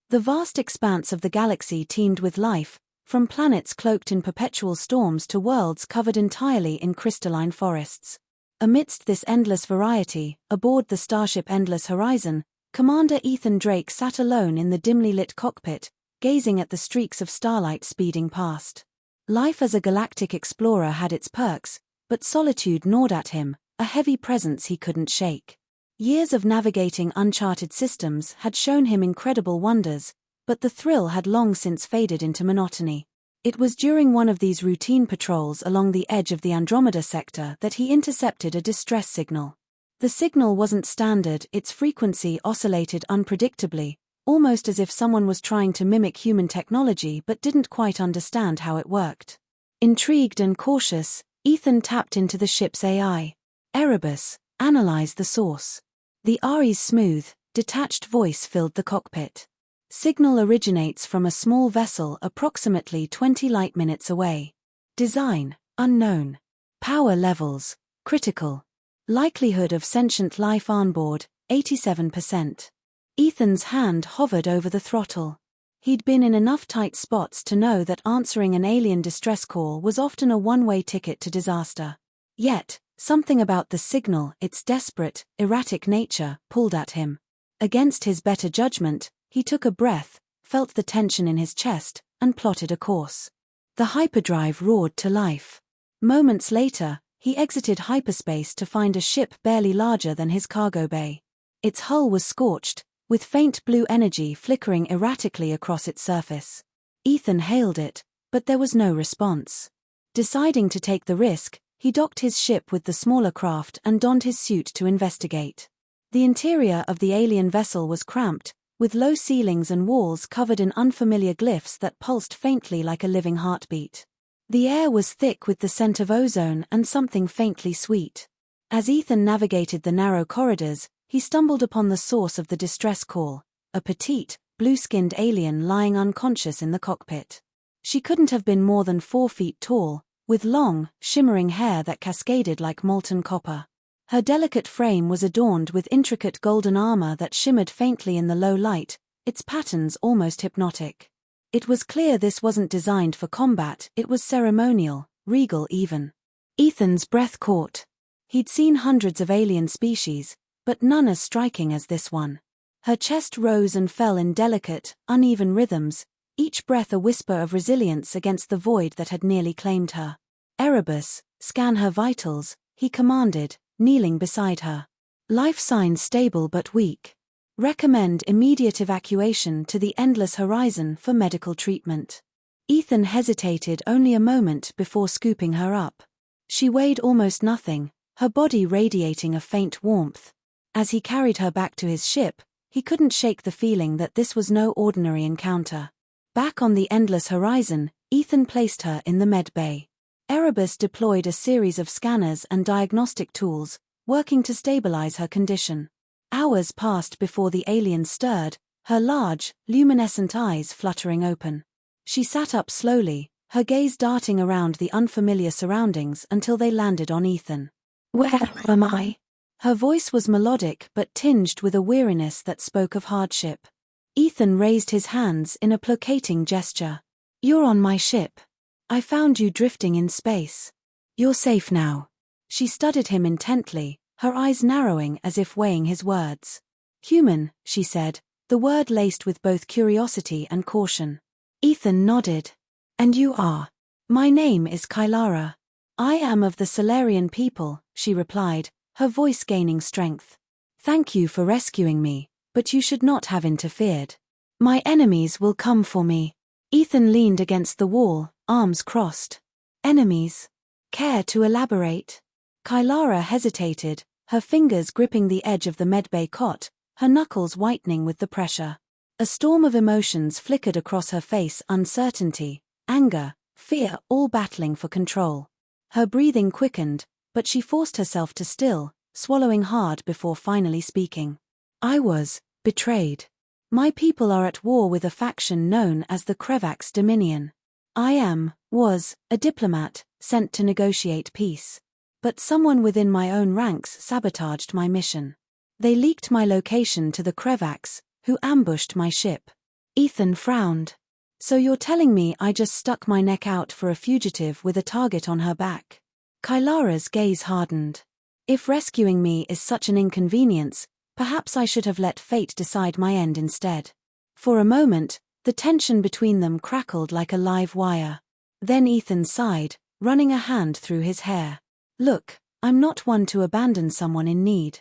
The vast expanse of the galaxy teemed with life, from planets cloaked in perpetual storms to worlds covered entirely in crystalline forests. Amidst this endless variety, aboard the starship Endless Horizon, Commander Ethan Drake sat alone in the dimly lit cockpit, gazing at the streaks of starlight speeding past. Life as a galactic explorer had its perks, but solitude gnawed at him, a heavy presence he couldn't shake. Years of navigating uncharted systems had shown him incredible wonders, but the thrill had long since faded into monotony. It was during one of these routine patrols along the edge of the Andromeda sector that he intercepted a distress signal. The signal wasn't standard, its frequency oscillated unpredictably, almost as if someone was trying to mimic human technology but didn't quite understand how it worked. Intrigued and cautious, Ethan tapped into the ship's AI. Erebus, analyze the source. The AI's smooth, detached voice filled the cockpit. Signal originates from a small vessel approximately 20 light-minutes away. Design, unknown. Power levels, critical. Likelihood of sentient life on board, 87%. Ethan's hand hovered over the throttle. He'd been in enough tight spots to know that answering an alien distress call was often a one-way ticket to disaster. Yet, something about the signal, its desperate, erratic nature, pulled at him. Against his better judgment, he took a breath, felt the tension in his chest, and plotted a course. The hyperdrive roared to life. Moments later, he exited hyperspace to find a ship barely larger than his cargo bay. Its hull was scorched, with faint blue energy flickering erratically across its surface. Ethan hailed it, but there was no response. Deciding to take the risk, he docked his ship with the smaller craft and donned his suit to investigate. The interior of the alien vessel was cramped, with low ceilings and walls covered in unfamiliar glyphs that pulsed faintly like a living heartbeat. The air was thick with the scent of ozone and something faintly sweet. As Ethan navigated the narrow corridors, he stumbled upon the source of the distress call, a petite, blue-skinned alien lying unconscious in the cockpit. She couldn't have been more than 4 feet tall, with long, shimmering hair that cascaded like molten copper. Her delicate frame was adorned with intricate golden armor that shimmered faintly in the low light, its patterns almost hypnotic. It was clear this wasn't designed for combat, it was ceremonial, regal even. Ethan's breath caught. He'd seen hundreds of alien species, but none as striking as this one. Her chest rose and fell in delicate, uneven rhythms, each breath a whisper of resilience against the void that had nearly claimed her. Erebus, scan her vitals, he commanded, kneeling beside her. Life signs stable but weak. Recommend immediate evacuation to the Endless Horizon for medical treatment. Ethan hesitated only a moment before scooping her up. She weighed almost nothing, her body radiating a faint warmth. As he carried her back to his ship, he couldn't shake the feeling that this was no ordinary encounter. Back on the Endless Horizon, Ethan placed her in the med bay. Erebus deployed a series of scanners and diagnostic tools, working to stabilize her condition. Hours passed before the alien stirred, her large, luminescent eyes fluttering open. She sat up slowly, her gaze darting around the unfamiliar surroundings until they landed on Ethan. "Where am I?" Her voice was melodic but tinged with a weariness that spoke of hardship. Ethan raised his hands in a placating gesture. "You're on my ship. I found you drifting in space. You're safe now." She studied him intently, her eyes narrowing as if weighing his words. "Human," she said, the word laced with both curiosity and caution. Ethan nodded. "And you are?" "My name is Kylara. I am of the Solarian people," she replied, her voice gaining strength. "Thank you for rescuing me, but you should not have interfered. My enemies will come for me." Ethan leaned against the wall, arms crossed. "Enemies? Care to elaborate?" Kylara hesitated, her fingers gripping the edge of the medbay cot, her knuckles whitening with the pressure. A storm of emotions flickered across her face: uncertainty, anger, fear, all battling for control. Her breathing quickened, but she forced herself to still, swallowing hard before finally speaking. "I was betrayed. My people are at war with a faction known as the Krevax Dominion. I was a diplomat, sent to negotiate peace. But someone within my own ranks sabotaged my mission. They leaked my location to the Krevax, who ambushed my ship. Ethan frowned. So you're telling me I just stuck my neck out for a fugitive with a target on her back? Kylara's gaze hardened. If rescuing me is such an inconvenience, perhaps I should have let fate decide my end instead. For a moment, the tension between them crackled like a live wire. Then Ethan sighed, running a hand through his hair. Look, I'm not one to abandon someone in need.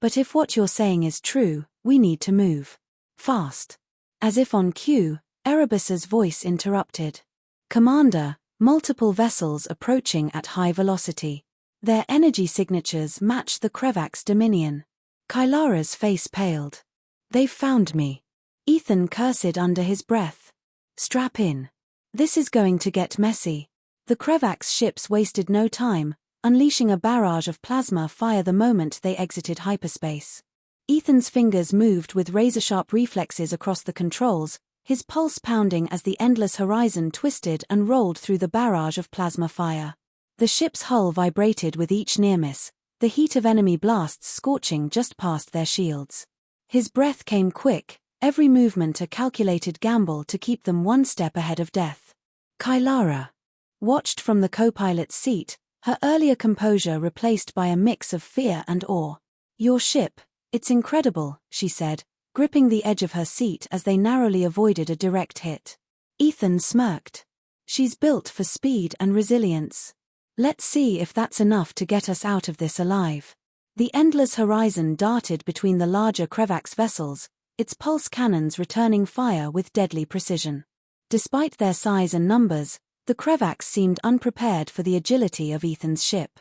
But if what you're saying is true, we need to move. Fast. As if on cue, Erebus's voice interrupted. Commander, multiple vessels approaching at high velocity. Their energy signatures match the Krevak's dominion. Kylara's face paled. They've found me. Ethan cursed under his breath. Strap in. This is going to get messy. The Krevak's ships wasted no time, unleashing a barrage of plasma fire the moment they exited hyperspace. Ethan's fingers moved with razor-sharp reflexes across the controls, his pulse pounding as the endless horizon twisted and rolled through the barrage of plasma fire. The ship's hull vibrated with each near miss, the heat of enemy blasts scorching just past their shields. His breath came quick, every movement a calculated gamble to keep them one step ahead of death. Kylara watched from the co-pilot's seat, her earlier composure replaced by a mix of fear and awe. Your ship, it's incredible, she said, gripping the edge of her seat as they narrowly avoided a direct hit. Ethan smirked. She's built for speed and resilience. Let's see if that's enough to get us out of this alive. The endless horizon darted between the larger Krevak's vessels, its pulse cannons returning fire with deadly precision. Despite their size and numbers, the Krevaks seemed unprepared for the agility of Ethan's ship.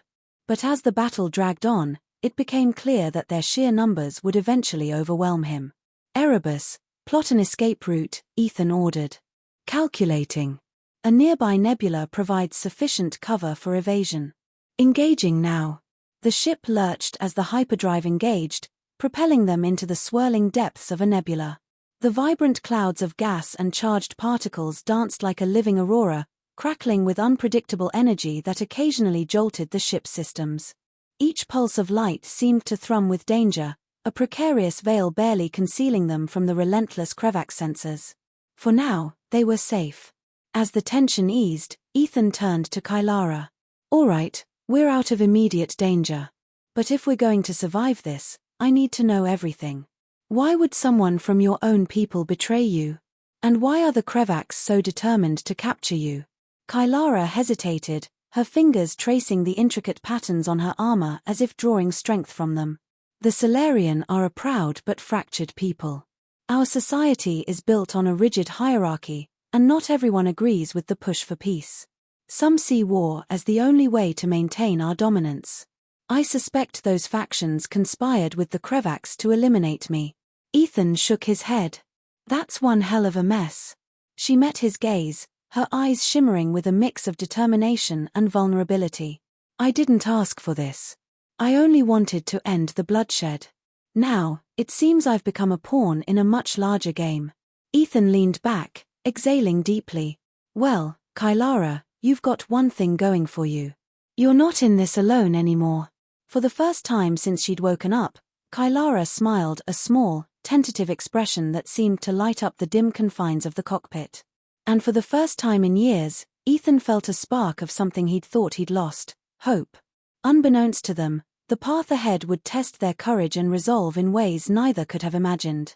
But as the battle dragged on, it became clear that their sheer numbers would eventually overwhelm him. Erebus, plot an escape route, Ethan ordered. Calculating. A nearby nebula provides sufficient cover for evasion. Engaging now. The ship lurched as the hyperdrive engaged, propelling them into the swirling depths of a nebula. The vibrant clouds of gas and charged particles danced like a living aurora, crackling with unpredictable energy that occasionally jolted the ship's systems. Each pulse of light seemed to thrum with danger, a precarious veil barely concealing them from the relentless Krevak sensors. For now, they were safe. As the tension eased, Ethan turned to Kylara. All right, we're out of immediate danger. But if we're going to survive this, I need to know everything. Why would someone from your own people betray you? And why are the Krevaks so determined to capture you? Kylara hesitated, her fingers tracing the intricate patterns on her armor as if drawing strength from them. The Solarian are a proud but fractured people. Our society is built on a rigid hierarchy, and not everyone agrees with the push for peace. Some see war as the only way to maintain our dominance. I suspect those factions conspired with the Krevaks to eliminate me. Ethan shook his head. That's one hell of a mess. She met his gaze, her eyes shimmering with a mix of determination and vulnerability. I didn't ask for this. I only wanted to end the bloodshed. Now, it seems I've become a pawn in a much larger game. Ethan leaned back, exhaling deeply. Well, Kylara, you've got one thing going for you. You're not in this alone anymore. For the first time since she'd woken up, Kylara smiled, a small, tentative expression that seemed to light up the dim confines of the cockpit. And for the first time in years, Ethan felt a spark of something he'd thought he'd lost: hope. Unbeknownst to them, the path ahead would test their courage and resolve in ways neither could have imagined.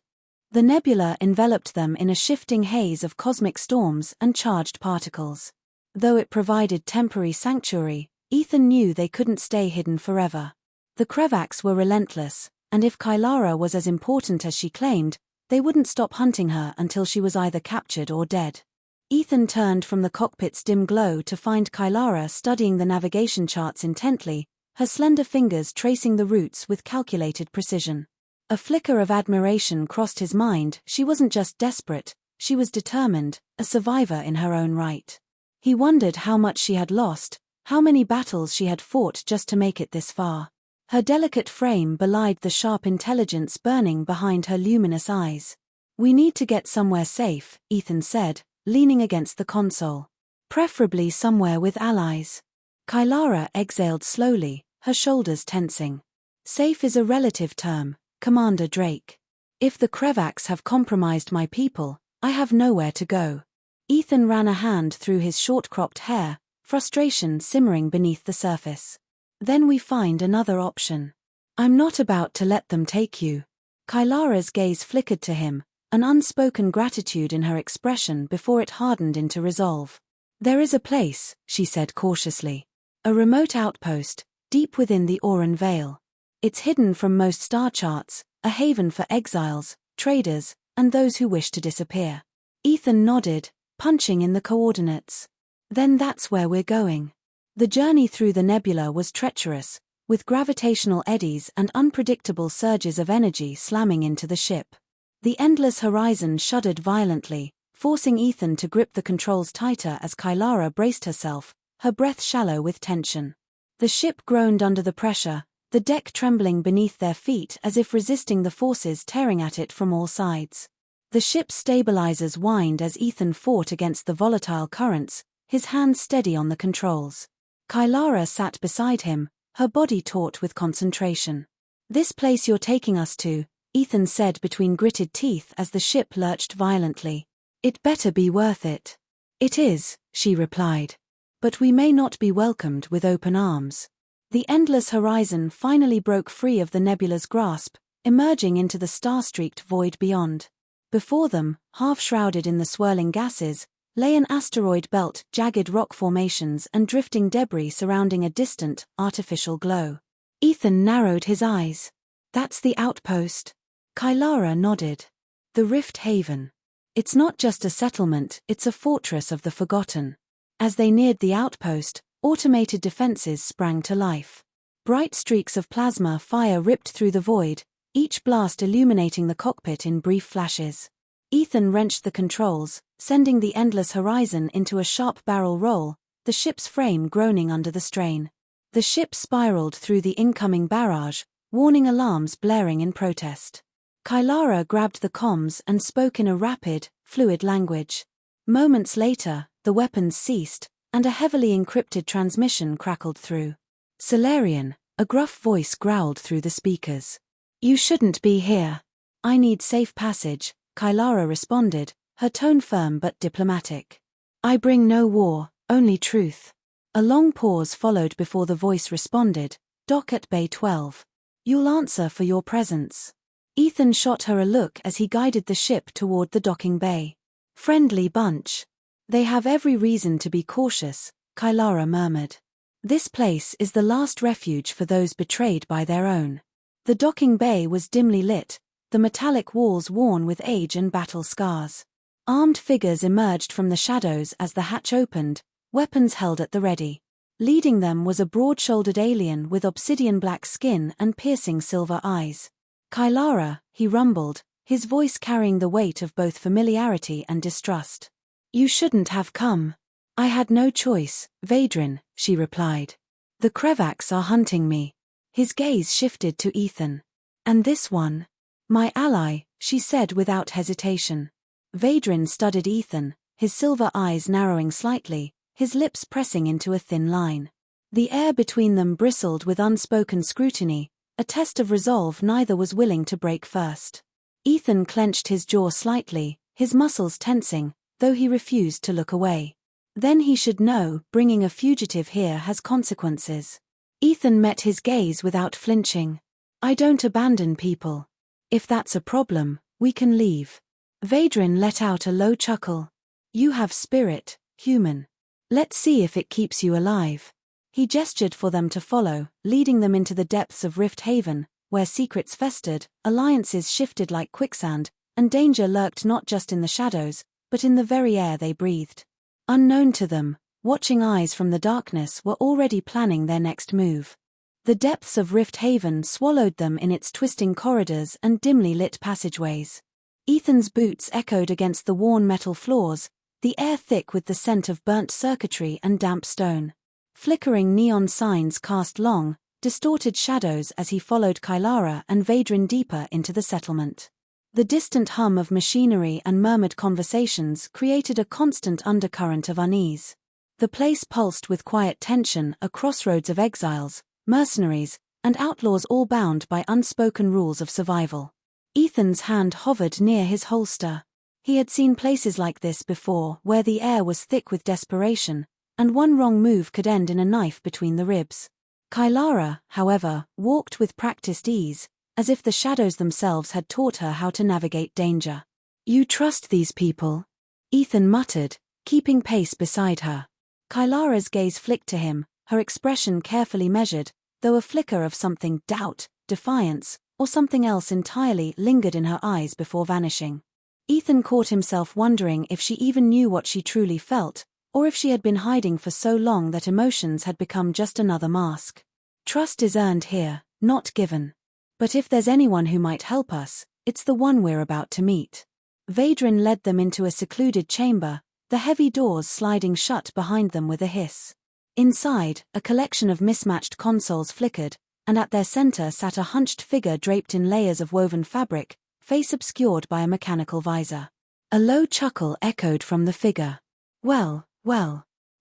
The nebula enveloped them in a shifting haze of cosmic storms and charged particles. Though it provided temporary sanctuary, Ethan knew they couldn't stay hidden forever. The Krevaks were relentless, and if Kylara was as important as she claimed, they wouldn't stop hunting her until she was either captured or dead. Ethan turned from the cockpit's dim glow to find Kylara studying the navigation charts intently, her slender fingers tracing the routes with calculated precision. A flicker of admiration crossed his mind. She wasn't just desperate, she was determined, a survivor in her own right. He wondered how much she had lost, how many battles she had fought just to make it this far. Her delicate frame belied the sharp intelligence burning behind her luminous eyes. We need to get somewhere safe, Ethan said, leaning against the console. Preferably somewhere with allies. Kylara exhaled slowly, her shoulders tensing. Safe is a relative term, Commander Drake. If the Krevaks have compromised my people, I have nowhere to go. Ethan ran a hand through his short-cropped hair, frustration simmering beneath the surface. Then we find another option. I'm not about to let them take you. Kylara's gaze flickered to him, an unspoken gratitude in her expression before it hardened into resolve. There is a place, she said cautiously. A remote outpost, deep within the Auran Vale. It's hidden from most star charts, a haven for exiles, traders, and those who wish to disappear. Ethan nodded, punching in the coordinates. Then that's where we're going. The journey through the nebula was treacherous, with gravitational eddies and unpredictable surges of energy slamming into the ship. The endless horizon shuddered violently, forcing Ethan to grip the controls tighter as Kylara braced herself, her breath shallow with tension. The ship groaned under the pressure, the deck trembling beneath their feet as if resisting the forces tearing at it from all sides. The ship's stabilizers whined as Ethan fought against the volatile currents, his hands steady on the controls. Kylara sat beside him, her body taut with concentration. This place you're taking us to, Ethan said between gritted teeth as the ship lurched violently. It better be worth it. It is, she replied. But we may not be welcomed with open arms. The endless horizon finally broke free of the nebula's grasp, emerging into the star-streaked void beyond. Before them, half-shrouded in the swirling gases, lay an asteroid belt, jagged rock formations and drifting debris surrounding a distant, artificial glow. Ethan narrowed his eyes. That's the outpost. Kylara nodded. The Rift Haven. It's not just a settlement, it's a fortress of the forgotten. As they neared the outpost, automated defenses sprang to life. Bright streaks of plasma fire ripped through the void, each blast illuminating the cockpit in brief flashes. Ethan wrenched the controls, sending the endless horizon into a sharp barrel roll, the ship's frame groaning under the strain. The ship spiraled through the incoming barrage, warning alarms blaring in protest. Kylara grabbed the comms and spoke in a rapid, fluid language. Moments later, the weapons ceased, and a heavily encrypted transmission crackled through. Solarian, a gruff voice growled through the speakers. You shouldn't be here. I need safe passage, Kylara responded, her tone firm but diplomatic. I bring no war, only truth. A long pause followed before the voice responded, Dock at Bay 12. You'll answer for your presence. Ethan shot her a look as he guided the ship toward the docking bay. Friendly bunch. They have every reason to be cautious, Kylara murmured. This place is the last refuge for those betrayed by their own. The docking bay was dimly lit, the metallic walls worn with age and battle scars. Armed figures emerged from the shadows as the hatch opened, weapons held at the ready. Leading them was a broad-shouldered alien with obsidian-black skin and piercing silver eyes. Kylara, he rumbled, his voice carrying the weight of both familiarity and distrust. You shouldn't have come. I had no choice, Vadrin, she replied. The Krevaks are hunting me. His gaze shifted to Ethan. And this one? My ally, she said without hesitation. Vadrin studied Ethan, his silver eyes narrowing slightly, his lips pressing into a thin line. The air between them bristled with unspoken scrutiny, a test of resolve neither was willing to break first. Ethan clenched his jaw slightly, his muscles tensing, though he refused to look away. Then he should know, bringing a fugitive here has consequences. Ethan met his gaze without flinching. I don't abandon people. If that's a problem, we can leave. Vadrin let out a low chuckle. You have spirit, human. Let's see if it keeps you alive. He gestured for them to follow, leading them into the depths of Rift Haven, where secrets festered, alliances shifted like quicksand, and danger lurked not just in the shadows, but in the very air they breathed. Unknown to them, watching eyes from the darkness were already planning their next move. The depths of Rift Haven swallowed them in its twisting corridors and dimly lit passageways. Ethan's boots echoed against the worn metal floors, the air thick with the scent of burnt circuitry and damp stone. Flickering neon signs cast long, distorted shadows as he followed Kylara and Vadrin deeper into the settlement. The distant hum of machinery and murmured conversations created a constant undercurrent of unease. The place pulsed with quiet tension, a crossroads of exiles, mercenaries, and outlaws all bound by unspoken rules of survival. Ethan's hand hovered near his holster. He had seen places like this before, where the air was thick with desperation, and one wrong move could end in a knife between the ribs. Kylara, however, walked with practiced ease, as if the shadows themselves had taught her how to navigate danger. "You trust these people?" Ethan muttered, keeping pace beside her. Kylara's gaze flicked to him, her expression carefully measured, though a flicker of something, doubt, defiance, or something else entirely, lingered in her eyes before vanishing. Ethan caught himself wondering if she even knew what she truly felt, or if she had been hiding for so long that emotions had become just another mask. "Trust is earned here, not given. But if there's anyone who might help us, it's the one we're about to meet." Vadrin led them into a secluded chamber, the heavy doors sliding shut behind them with a hiss. Inside, a collection of mismatched consoles flickered, and at their center sat a hunched figure draped in layers of woven fabric, face obscured by a mechanical visor. A low chuckle echoed from the figure. Well,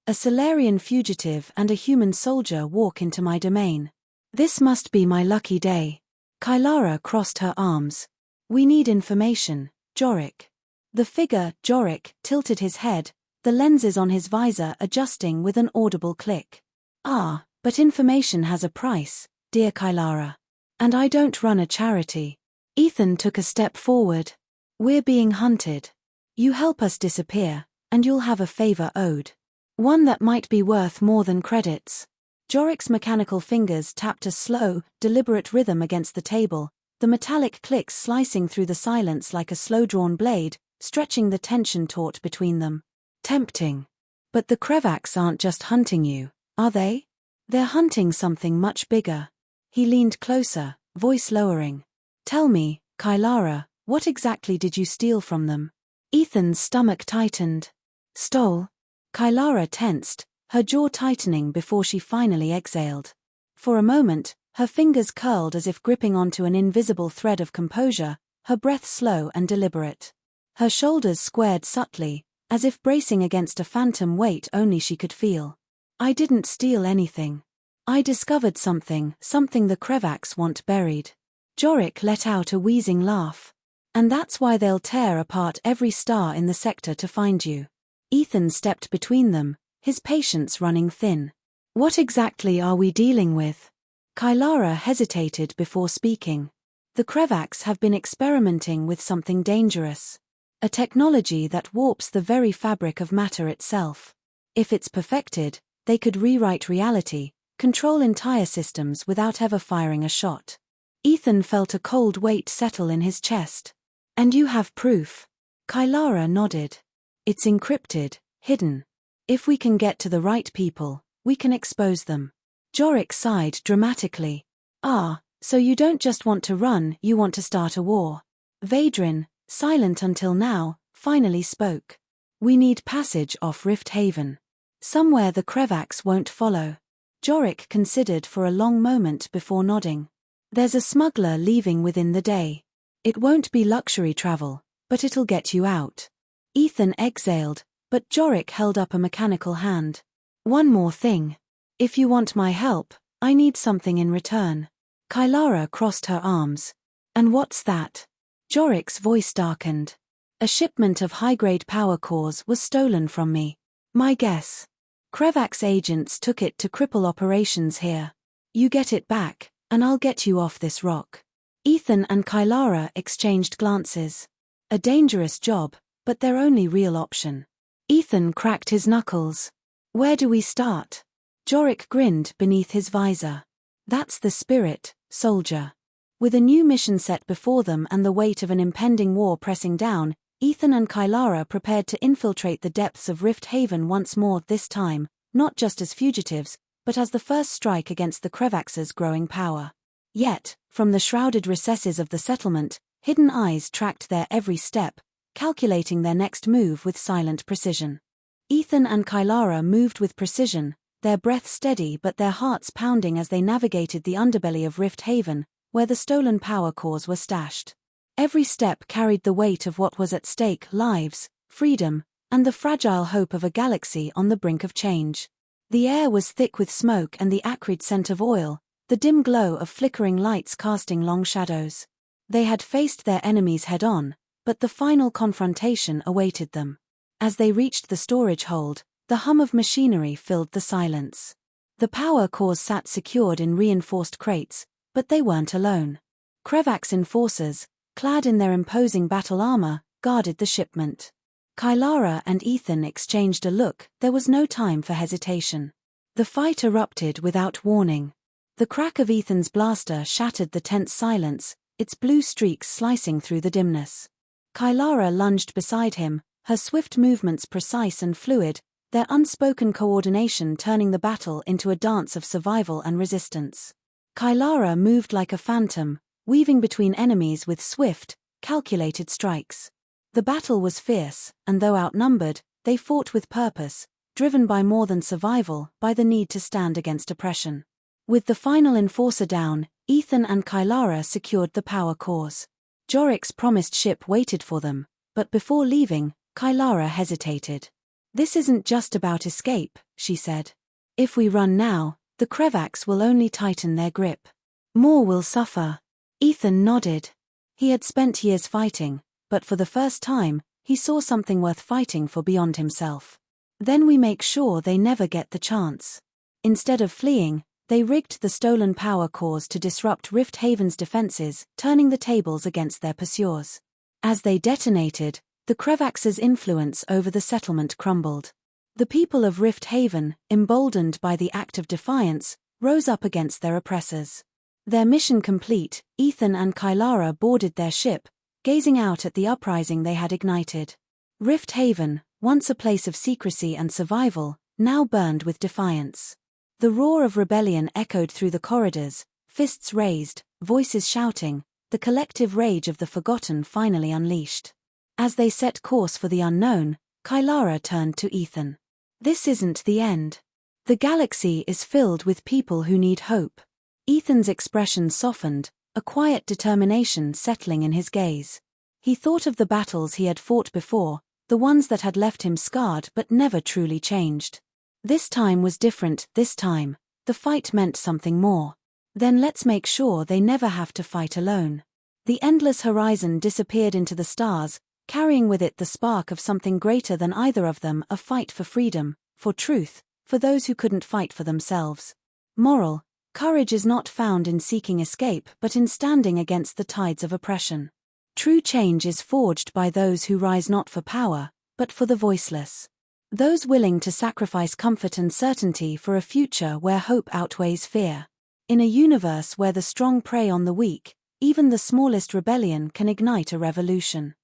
a Solarian fugitive and a human soldier walk into my domain. This must be my lucky day." Kylara crossed her arms. "We need information, Jorik." The figure, Jorik, tilted his head, the lenses on his visor adjusting with an audible click. "Ah, but information has a price, dear Kylara. And I don't run a charity." Ethan took a step forward. "We're being hunted. You help us disappear, and you'll have a favor owed. One that might be worth more than credits." Jorik's mechanical fingers tapped a slow, deliberate rhythm against the table, the metallic clicks slicing through the silence like a slow-drawn blade, stretching the tension taut between them. "Tempting. But the Krevaks aren't just hunting you, are they? They're hunting something much bigger." He leaned closer, voice lowering. "Tell me, Kylara, what exactly did you steal from them?" Ethan's stomach tightened. "Stole?" Kylara tensed, her jaw tightening before she finally exhaled. For a moment, her fingers curled as if gripping onto an invisible thread of composure, her breath slow and deliberate. Her shoulders squared subtly, as if bracing against a phantom weight only she could feel. "I didn't steal anything. I discovered something the Krevaks want buried." Jorik let out a wheezing laugh. "And that's why they'll tear apart every star in the sector to find you." Ethan stepped between them, his patience running thin. "What exactly are we dealing with?" Kylara hesitated before speaking. "The Krevaks have been experimenting with something dangerous. A technology that warps the very fabric of matter itself. If it's perfected, they could rewrite reality, control entire systems without ever firing a shot." Ethan felt a cold weight settle in his chest. "And you have proof?" Kylara nodded. "It's encrypted, hidden. If we can get to the right people, we can expose them." Jorik sighed dramatically. "Ah, so you don't just want to run, you want to start a war." Vadrin, silent until now, finally spoke. "We need passage off Rift Haven. Somewhere the Krevaks won't follow." Jorik considered for a long moment before nodding. "There's a smuggler leaving within the day. It won't be luxury travel, but it'll get you out." Ethan exhaled, but Jorik held up a mechanical hand. "One more thing. If you want my help, I need something in return." Kylara crossed her arms. "And what's that?" Jorik's voice darkened. "A shipment of high-grade power cores was stolen from me. My guess. Krevaks agents took it to cripple operations here. You get it back, and I'll get you off this rock." Ethan and Kylara exchanged glances. A dangerous job, but their only real option. Ethan cracked his knuckles. "Where do we start?" Jorik grinned beneath his visor. "That's the spirit, soldier." With a new mission set before them and the weight of an impending war pressing down, Ethan and Kylara prepared to infiltrate the depths of Rift Haven once more, this time, not just as fugitives, but as the first strike against the Krevaks' growing power. Yet, from the shrouded recesses of the settlement, hidden eyes tracked their every step, calculating their next move with silent precision. Ethan and Kylara moved with precision, their breath steady but their hearts pounding as they navigated the underbelly of Rift Haven, where the stolen power cores were stashed. Every step carried the weight of what was at stake: lives, freedom, and the fragile hope of a galaxy on the brink of change. The air was thick with smoke and the acrid scent of oil, the dim glow of flickering lights casting long shadows. They had faced their enemies head-on, But the final confrontation awaited them. As they reached the storage hold, the hum of machinery filled the silence. The power cores sat secured in reinforced crates, but they weren't alone. Krevak's enforcers, clad in their imposing battle armor, guarded the shipment. Kylara and Ethan exchanged a look. There was no time for hesitation. The fight erupted without warning. The crack of Ethan's blaster shattered the tense silence, its blue streaks slicing through the dimness. Kylara lunged beside him, her swift movements precise and fluid, their unspoken coordination turning the battle into a dance of survival and resistance. Kylara moved like a phantom, weaving between enemies with swift, calculated strikes. The battle was fierce, and though outnumbered, they fought with purpose, driven by more than survival, by the need to stand against oppression. With the final enforcer down, Ethan and Kylara secured the power cores. Jorik's promised ship waited for them, but before leaving, Kylara hesitated. "This isn't just about escape," she said. "If we run now, the Krevaks will only tighten their grip. More will suffer." Ethan nodded. He had spent years fighting, but for the first time, he saw something worth fighting for beyond himself. "Then we make sure they never get the chance." Instead of fleeing, they rigged the stolen power cores to disrupt Rift Haven's defenses, turning the tables against their pursuers. As they detonated, the Krevaks' influence over the settlement crumbled. The people of Rift Haven, emboldened by the act of defiance, rose up against their oppressors. Their mission complete, Ethan and Kylara boarded their ship, gazing out at the uprising they had ignited. Rift Haven, once a place of secrecy and survival, now burned with defiance. The roar of rebellion echoed through the corridors, fists raised, voices shouting, the collective rage of the forgotten finally unleashed. As they set course for the unknown, Kylara turned to Ethan. "This isn't the end. The galaxy is filled with people who need hope." Ethan's expression softened, a quiet determination settling in his gaze. He thought of the battles he had fought before, the ones that had left him scarred but never truly changed. This time was different. This time, the fight meant something more. "Then let's make sure they never have to fight alone." The endless horizon disappeared into the stars, carrying with it the spark of something greater than either of them, a fight for freedom, for truth, for those who couldn't fight for themselves. Moral courage is not found in seeking escape but in standing against the tides of oppression. True change is forged by those who rise not for power, but for the voiceless. Those willing to sacrifice comfort and certainty for a future where hope outweighs fear. In a universe where the strong prey on the weak, even the smallest rebellion can ignite a revolution.